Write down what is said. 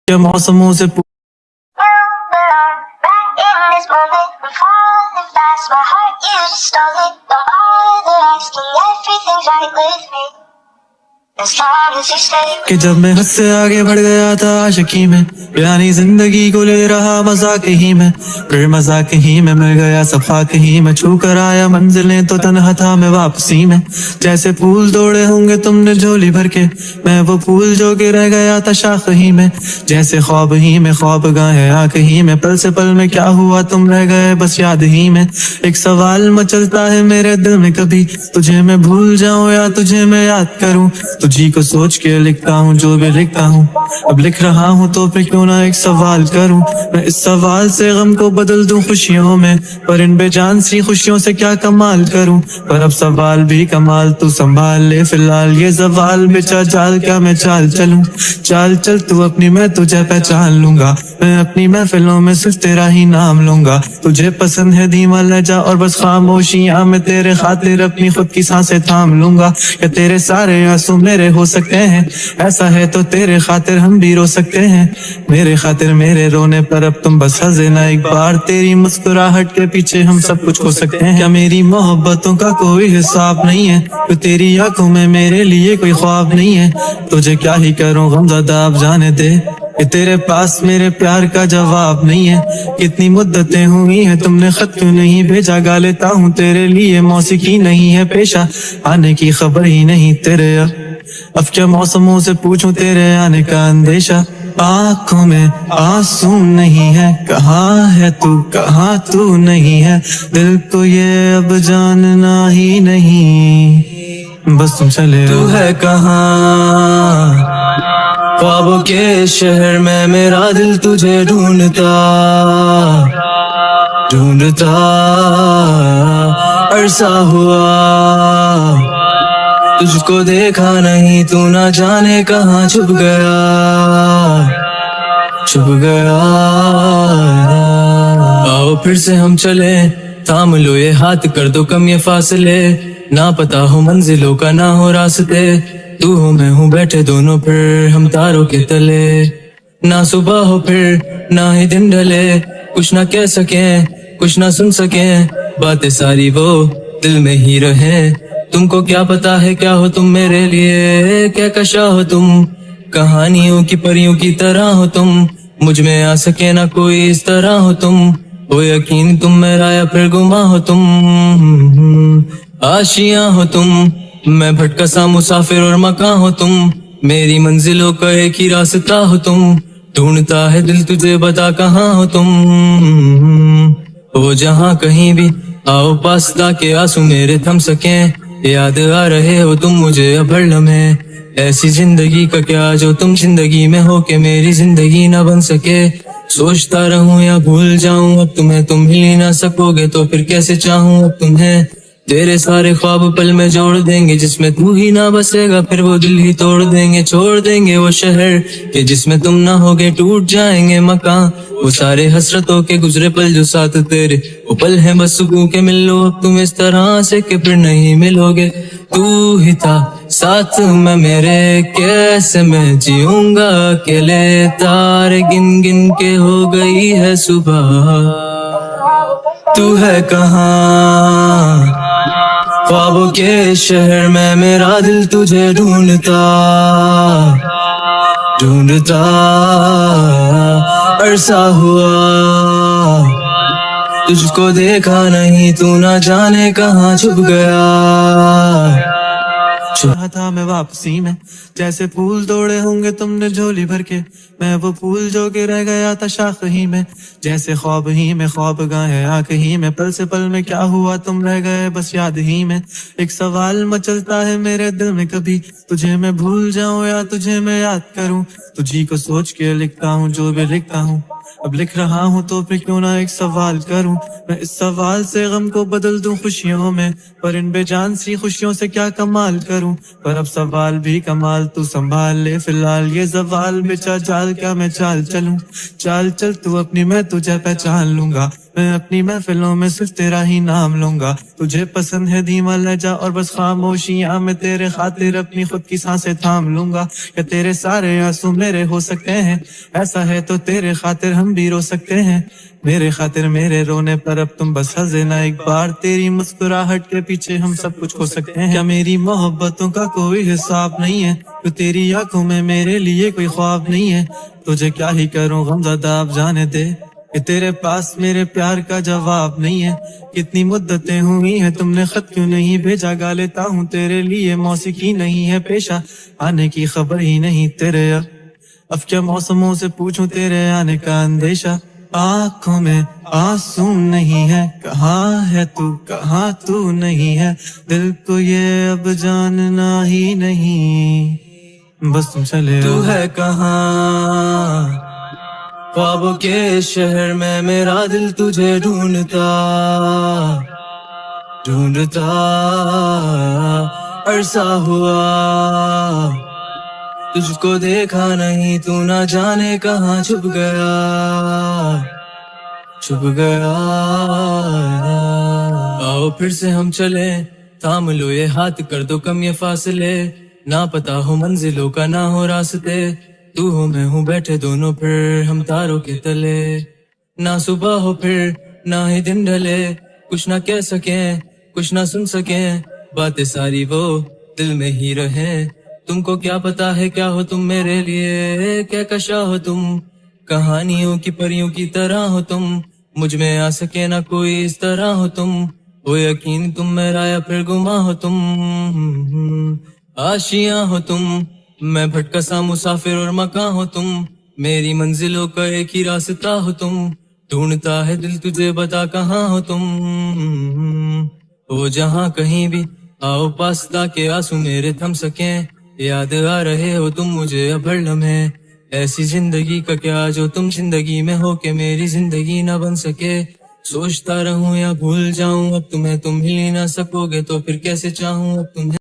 के मौसमों से कि जब मैं हद से आगे बढ़ गया था आशिकी में, यानी जिंदगी को ले रहा मजाक ही में, फिर मजाक ही में मिल गया सफाक ही में, छू कर आया मंजिलें तो तन्हा था मैं वापसी में। जैसे फूल तोड़े होंगे तुमने झोली भर के, मैं वो फूल जो कि रह गया था शाख ही में। जैसे ख्वाब ही में ख्वाब गाए आंख ही में, पल से पल में क्या हुआ तुम रह गए बस याद ही में। एक सवाल मचलता है मेरे दिल में, कभी तुझे मैं भूल जाऊं या तुझे मैं याद करूं। तुझी को सोच के लिखता हूँ जो भी लिखता हूँ, अब लिख रहा हूँ तो फिर क्यों ना एक सवाल करूँ। मैं इस सवाल से गम को बदल दूं खुशियों में, पर इन बेजान सी खुशियों से क्या कमाल करूँ। पर अब सवाल भी कमाल तू संभाल ले, फिलहाल ये सवाल बेचा जाल क्या मैं चाल चलूं। चाल चल तू अपनी, मैं तुझे पहचान लूंगा, मैं अपनी महफिलों में सिर्फ तेरा ही नाम लूंगा। तुझे पसंद है धीमा लहजा और बस खामोशियां, मैं तेरे खातिर अपनी खुद की सांसें थाम लूंगा। या तेरे सारे आंसू मेरे हो सकते हैं, ऐसा है तो तेरे खातिर हम भी रो सकते हैं। मेरे खातिर मेरे रोने पर अब तुम बस हंसे ना एक बार, तेरी मुस्कुराहट के पीछे हम सब कुछ खो सकते हैं। क्या मेरी मोहब्बतों का कोई हिसाब नहीं है, तो तेरी आंखों में मेरे लिए कोई ख्वाब नहीं है। तुझे क्या ही करूं गमज़दा अब जाने दे, कि तेरे पास मेरे प्यार का जवाब नहीं है। कितनी मुद्दतें हुई हैं तुमने खत क्यों नहीं भेजा, गा लेता हूँ तेरे लिए मौसीकी नहीं है पेशा, आने की खबर ही नहीं तेरे। अब क्या मौसमों से पूछूं तेरे आने का अंदेशा, आँखों में आंसू नहीं है, कहाँ है तू कहाँ तू नहीं है। दिल को ये अब जानना ही नहीं, बस तुम चले तू है कहाँ। ख्वाबों के शहर में मेरा दिल तुझे ढूंढता ढूंढता अरसा हुआ, तुझको देखा नहीं तू ना जाने कहाँ छुप गया छुप गया। आओ फिर से हम चले, थाम लो ये हाथ, कर दो कम ये फासले, ना पता हो मंजिलों का ना हो रास्ते, तू हो मैं हूँ बैठे दोनों फिर हम तारों के तले। ना सुबह हो फिर ना ही दिन ढले, कुछ ना कह सके कुछ ना सुन सके, बातें सारी वो दिल में ही रहे। तुमको क्या पता है क्या हो तुम मेरे लिए, क्या कशा हो तुम, कहानियों की परियों की तरह हो तुम, मुझ में आ सके ना कोई इस तरह हो तुम। हो यकीन तुम मेरा या फिर गुमा हो तुम, आशियां हो तुम, मैं भटका सा मुसाफिर और मकान हो तुम, मेरी मंजिलों का एक ही रास्ता हो तुम, ढूंढता है दिल तुझे बता कहाँ हो तुम। हो जहाँ कहीं भी आओ पास ताकि आंसू मेरे थम सके, याद आ रहे हो तुम मुझे अब हर लम्हे, ऐसी जिंदगी का क्या जो तुम जिंदगी में हो के मेरी जिंदगी ना बन सके। सोचता रहूं या भूल जाऊं अब तुम्हें, तुम मिल ही ना सकोगे तो फिर कैसे चाहूं अब तुम्हें। तेरे सारे ख्वाब पल में जोड़ देंगे, जिसमें तू ही ना बसेगा फिर वो दिल ही तोड़ देंगे। छोड़ देंगे वो शहर के जिसमें तुम ना होगे, टूट जाएंगे मकान वो सारे हसरतों के गुजरे पल जो साथ तेरे, वो पल हैं बस सुकून के। मिल लो अब तुम इस तरह से कि फिर नहीं मिलोगे, तू ही था साथ में मेरे, कैसे मैं जीऊंगा अकेले। तारे गिन गिन के हो गई है सुबह, तू है कहाँ। ख्वाबों के शहर में मेरा दिल तुझे ढूंढता ढूंढता अरसा हुआ, तुझको देखा नहीं तू ना जाने कहाँ छुप गया छुपा था मैं वापसी में। जैसे फूल तोड़े होंगे तुमने झोली भर के, मैं वो फूल जो कि रह गया था शाख ही में। जैसे ख्वाब ही में ख्वाब गाए आंख ही में, पल से पल में क्या हुआ तुम रह गए बस याद ही में। एक सवाल मचलता है मेरे दिल में, कभी तुझे मैं भूल जाऊं या तुझे मैं याद करूं। तुझी को सोच के लिखता हूँ जो भी लिखता हूँ, अब लिख रहा हूँ तो फिर क्यों ना एक सवाल करूं। मैं इस सवाल से गम को बदल दूं खुशियों में, पर इन बेजान सी खुशियों से क्या कमाल करूं। पर अब सवाल भी कमाल तू संभाल ले, फिलहाल ये सवाल बेचा जाल क्या मैं चाल चलूं। चाल चल तू अपनी, मैं तुझे पहचान लूंगा, मैं अपनी महफिलों में सिर्फ तेरा ही नाम लूंगा। तुझे पसंद है धीमा लहजा और बस खामोशियां, मैं तेरे खातिर अपनी खुद की सांसें थाम लूंगा। या तेरे सारे आंसू मेरे हो सकते हैं, ऐसा है तो तेरे खातिर हम भी रो सकते हैं। मेरे खातिर मेरे रोने पर अब तुम बस हंसे ना एक बार, तेरी मुस्कुराहट के पीछे हम सब कुछ खो सकते हैं। क्या मेरी मोहब्बतों का कोई हिसाब नहीं है, तो तेरी आंखों में मेरे लिए कोई ख्वाब नहीं है। तुझे क्या ही करूं गमज़दा अब जाने दे, कि तेरे पास मेरे प्यार का जवाब नहीं है। कितनी मुद्दतें हुई हैं तुमने खत क्यों नहीं भेजा, गा लेता हूँ तेरे लिए मौसीकी नहीं है पेशा, आने की खबर ही नहीं तेरे। अब क्या मौसमों से पूछूं तेरे आने का अंदेशा, आंखों में आंसू नहीं है, कहाँ है तू कहाँ तू नहीं है, दिल को ये अब जानना ही नहीं, बस तुम चले। तू है कहाँ ख्वाबों के शहर में, मेरा दिल तुझे ढूंढता ढूंढता अरसा हुआ, तुझको देखा नहीं तू ना जाने कहाँ छुप गया छुप गया। आओ फिर से हम चले, थाम लो ये हाथ, कर दो कम ये फासले, ना पता हो मंजिलों का ना हो रास्ते, तू हो मैं हूँ बैठे दोनों फिर हम तारों के तले। ना सुबह हो फिर ना ही दिन ढले, कुछ ना कह सके कुछ ना सुन सके, बातें सारी वो दिल में ही रहे। तुमको क्या पता है क्या हो तुम मेरे लिए, क्या कशा हो तुम, कहानियों की परियों की तरह हो तुम, मुझ में आ सके ना कोई इस तरह हो तुम, हो यकीन तुम मेरा या फिर गुमा हो तुम, आशियां हो तुम, मैं भटका सा मुसाफिर और मकान हो तुम, मेरी मंजिलों का एक ही रास्ता हो तुम, ढूंढता है दिल तुझे बता कहाँ हो तुम, हो जहाँ कहीं भी आओ पास ताकि आंसू मेरे थम सके, याद आ रहे हो तुम मुझे अब हर लम्हे, ऐसी जिंदगी का क्या जो तुम जिंदगी में हो के मेरी जिंदगी ना बन सके। सोचता रहूं या भूल जाऊं अब तुम्हें, तुम मिल ही ना सकोगे तो फिर कैसे चाहूं अब तुम्हें।